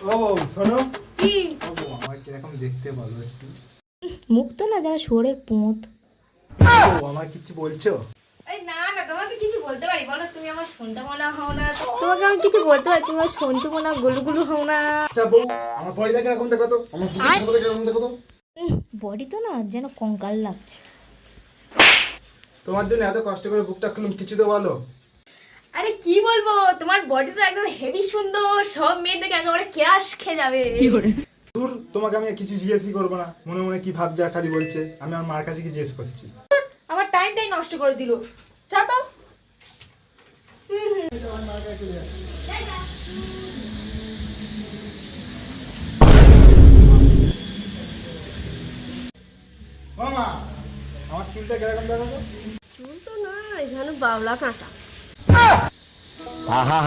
ও শোনো, কি? ও আমার কিরকম দেখতে বলো একটু। মুখ তো না যেন শুয়োরের পোঁত। ও আমার কিছু বলছো? এই না না, তোমাকে কিছু বলতে পারি বলো? তুমি আমার শুনতে মনে হও না। তোমাকে আমি কিছু বলতে পারি, তুমি আমার শুনতে মনে গুলু গুলু হও না। আচ্ছা বউ, আমার বডিটা কিরকম দেখো তো, আমার বুকের কিরকম দেখো তো। বডি তো না যেন কঙ্কাল লাগছে। তোমার জন্য এত কষ্ট করে বুকটা খুলুম, কিছু তো বলো। আরে কি বলবো, তোমার বডি তো একদম হেভি সুন্দর, সব মেয়ে দেখে একেবারে ক্রাশ খেয়ে যাবে। দূর, তোমাকে আমি আর কিছু জিজ্ঞেসই করবো না, মনে মনে কি ভাবছে আর খালি বলছে। আমি আমার মার কাছে কি জিজ্ঞেস করছি। আমার টাইমটাই নষ্ট করে দিল। চা তো। মামা, আমার চুলটা কিরকম দেখো তো। চুল তো না, এখানে বাবলা কাঁটা। আহা